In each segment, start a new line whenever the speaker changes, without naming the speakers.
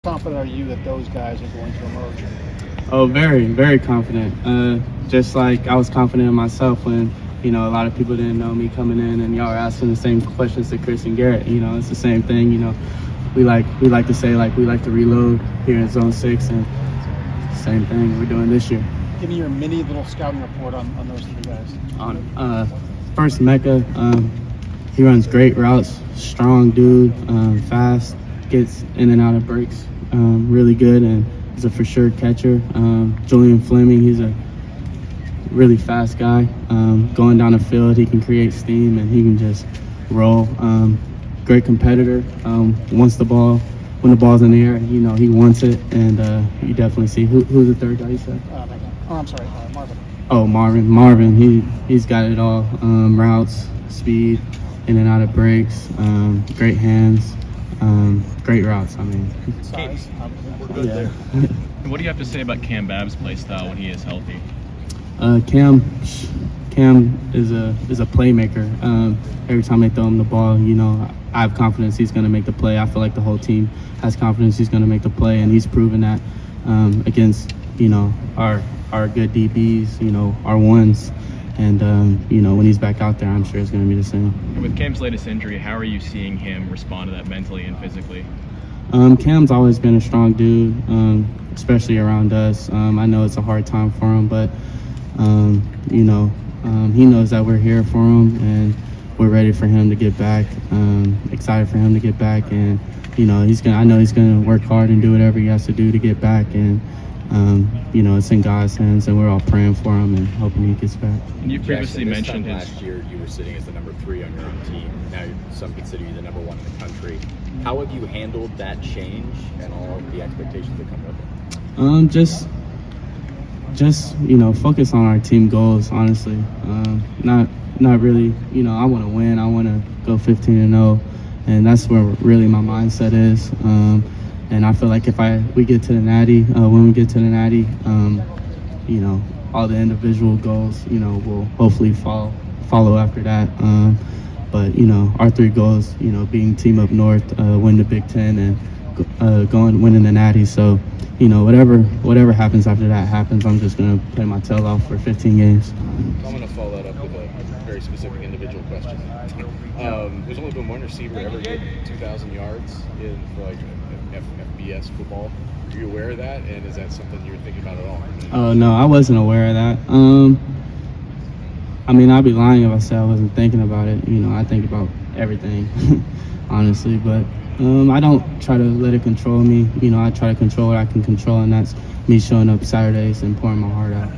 Confident are you that those guys are going to emerge?
Oh, very, very confident. Just like I was confident in myself when, a lot of people didn't know me coming in, and y'all are asking the same questions to Chris and Garrett. It's the same thing. We like to say we like to reload here in Zone 6, and same thing we're doing this year.
Give me your mini little scouting report on those three guys.
First, Mecca, he runs great routes, strong dude, fast, gets in and out of breaks, really good, and he's a for sure catcher. Julian Fleming, he's a really fast guy. Going down the field, he can create steam and he can just roll. Great competitor. Wants the ball. When the ball's in the air, he wants it, and you definitely see who's the third guy you said?
I'm sorry, Marvin.
Oh, Marvin. He's got it all. Routes, speed, in and out of breaks. Great hands. Great routes.
Size.
We're good there. And what do you have to say about Cam Babb's play style when he is healthy?
Cam is a playmaker. Every time they throw him the ball, I have confidence he's going to make the play. I feel like the whole team has confidence he's going to make the play, and he's proven that against our good DBs, our ones. And when he's back out there, I'm sure it's going to be the same.
With Cam's latest injury, how are you seeing him respond to that mentally and physically?
Cam's always been a strong dude, especially around us. I know it's a hard time for him, but he knows that we're here for him, and we're ready for him to get back. Excited for him to get back, and I know he's gonna work hard and do whatever he has to do to get back. And it's in God's hands, and we're all praying for him and hoping he gets back.
And you previously
Jaxon,
mentioned
last year you were sitting as the number 3 on your own team. Now some consider you the number 1 in the country. How have you handled that change and all of the expectations that come with it?
Just focus on our team goals. Honestly, not really. I want to win. I want to go 15-0, and that's where really my mindset is. And I feel like if we get to the Natty, when we get to the Natty, all the individual goals, will hopefully follow after that. But our 3 goals, being team up north, win the Big Ten, and winning the Natty. So, whatever happens after that happens. I'm just gonna play my tail off for 15 games.
I'm gonna follow that up with a very specific individual question. There's only been one receiver ever get 2,000 yards in FBS football. Are you aware of that? And is that something you're thinking about at all?
Oh no, I wasn't aware of that. I'd be lying if I said I wasn't thinking about it. I think about everything, honestly, but I don't try to let it control me. I try to control what I can control, and that's me showing up Saturdays and pouring my heart out.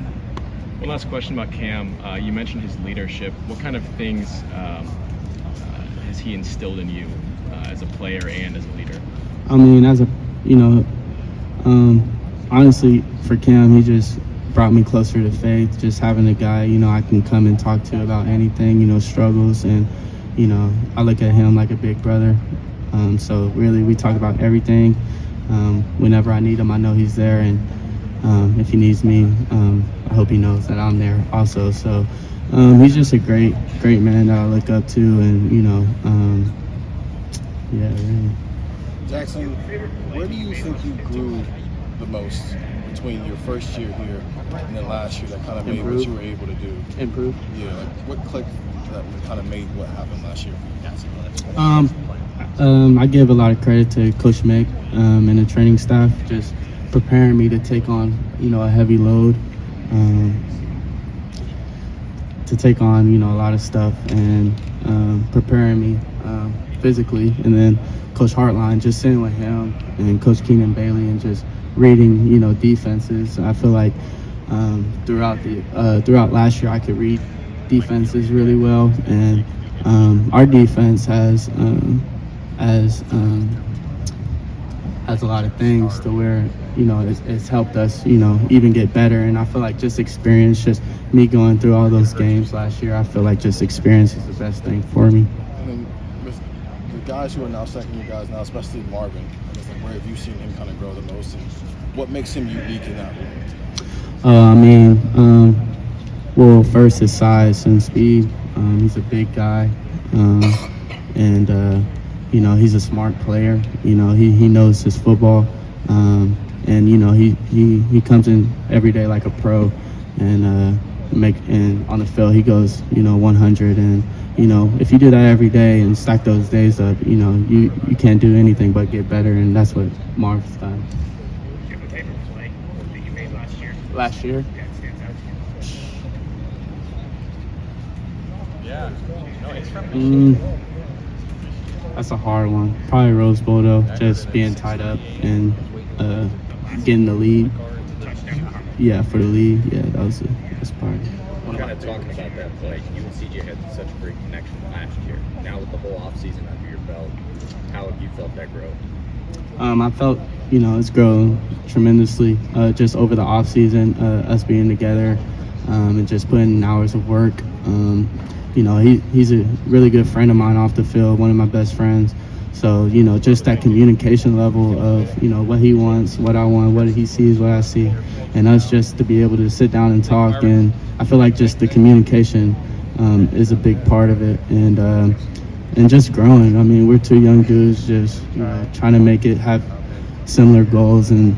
One last question about Cam. You mentioned his leadership. What kind of things has he instilled in you as a player and as a leader? Honestly, for Cam, he just brought me closer to faith. Just having a guy, I can come and talk to about anything, struggles, and, I look at him like a big brother. So really, we talk about everything. Whenever I need him, I know he's there, and if he needs me, I hope he knows that I'm there also. So he's just a great man that I look up to, and yeah, really.
Jaxon, where do you think you grew the most between your first year here and then last year that kind of made what you were able to do?
Improve.
Yeah, what clicked that kind of made what happened last year?
I give a lot of credit to Coach Mick and the training staff, just preparing me to take on, a heavy load, to take on, a lot of stuff, and preparing me physically. And then Coach Hartline, just sitting with him, and Coach Keenan Bailey, and just reading, defenses. I feel like throughout last year I could read defenses really well, and our defense has a lot of things to where it's helped us even get better. And I feel like just experience, just me going through all those games last year, I feel like just experience is the best thing for me.
And then with the guys who are now second-year guys now, especially Marvin, where have you seen him kind of grow the most, and what makes him unique in that room?
Well, first his size and speed. He's a big guy, and he's a smart player. He knows his football.
And you know, he comes in every day like a pro, and and on the field he goes, you know, 100. And you know, if you do that every day and stack those days up, you know, you can't do anything but get better, and that's what Marv's done.
Do you have a favorite play that you made last year?
Last year?
Yeah, it stands out to you.
Yeah. No, it's from
That's a hard one. Probably Rose Bowl though, just being tied up and getting the lead.
Touchdown.
Yeah, for the lead. Yeah, that was the best part.
Kind of talking about that play, you and CJ had such a great connection last year. Now with the whole offseason under your belt, how have you felt that grow?
I felt, you know, it's grown tremendously just over the off season, us being together and just putting in hours of work. You know, he's a really good friend of mine off the field, one of my best friends. So, you know, just that communication level of, you know, what he wants, what I want, what he sees, what I see, and us just to be able to sit down and talk. And I feel like just the communication is a big part of it, and just growing. I mean, we're two young dudes just, you know, trying to make it, have similar goals, and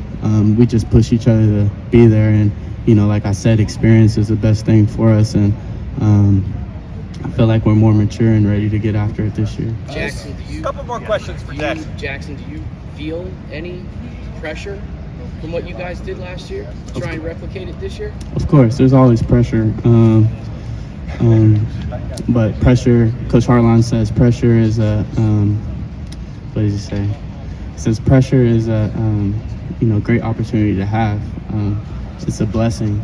we just push each other to be there. And, you know, like I said, experience is the best thing for us, and I feel like we're more mature and ready to get after it this year.
Jaxon,
couple more questions for Jaxon.
Jaxon, do you feel any pressure from what you guys did last year to try and replicate it this year?
Of course, there's always pressure. But pressure, Coach Hartline says pressure is a, what does he say? He says pressure is a, you know, great opportunity to have. It's a blessing.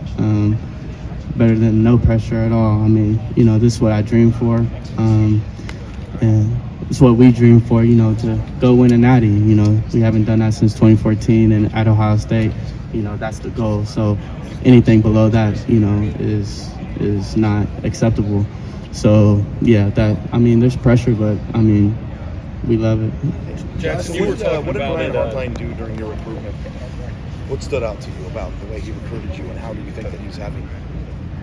Better than no pressure at all. I mean, you know, this is what I dream for. And it's what we dream for, you know, to go win a natty. You know, we haven't done that since 2014, and at Ohio State, you know, that's the goal. So anything below that, you know, is not acceptable. So yeah, I mean, there's pressure, but I mean, we love it.
Jaxon, what did Brian Hartline do during your recruitment? What stood out to you about the way he recruited you, and how do you think that he's having